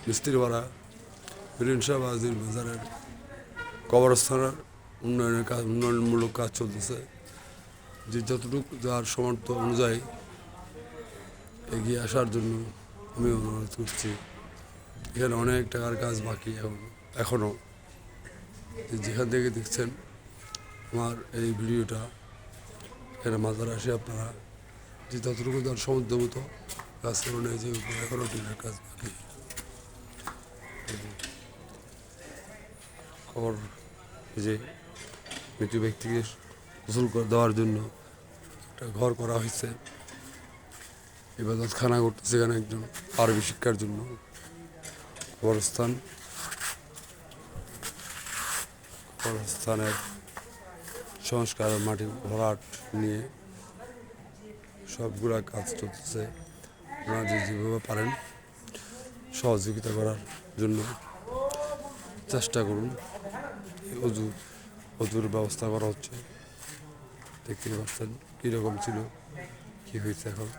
মিস্ত্রিপাড়া শাহ বাজির বাজারের কবরস্থানের উন্নয়নমূলক কাজ চলতেছে। যে যতটুকু যার সামর্থ্য অনুযায়ী এগিয়ে আসার জন্য আমি অনুরোধ করছি। এখানে অনেক টাকার কাজ বাকি এখনও। যেখান থেকে দেখছেন আমার এই ভিডিওটা, এখানে মাজার আসে আপনারা যে যতটুকু যার সামর্থ্য মতো কাজ করুন। এই যে এখনও টিনের কাজ বাকি। খবর যে মৃত ব্যক্তিকে গোসল করে দেওয়ার জন্য একটা ঘর করা হয়েছে। ইবাদতখানা করতেছে এখানে একজন আরবি শিক্ষার জন্য। কবরস্থানের সংস্কার, মাটি ভরাট নিয়ে সবগুলা কাজ চলতেছে। আপনারা যেভাবে পারেন সহযোগিতা করার জন্য চেষ্টা করুন। অজুর ব্যবস্থা করা হচ্ছে। দেখতে পাচ্ছেন কীরকম ছিল, কী হয়েছে এখন।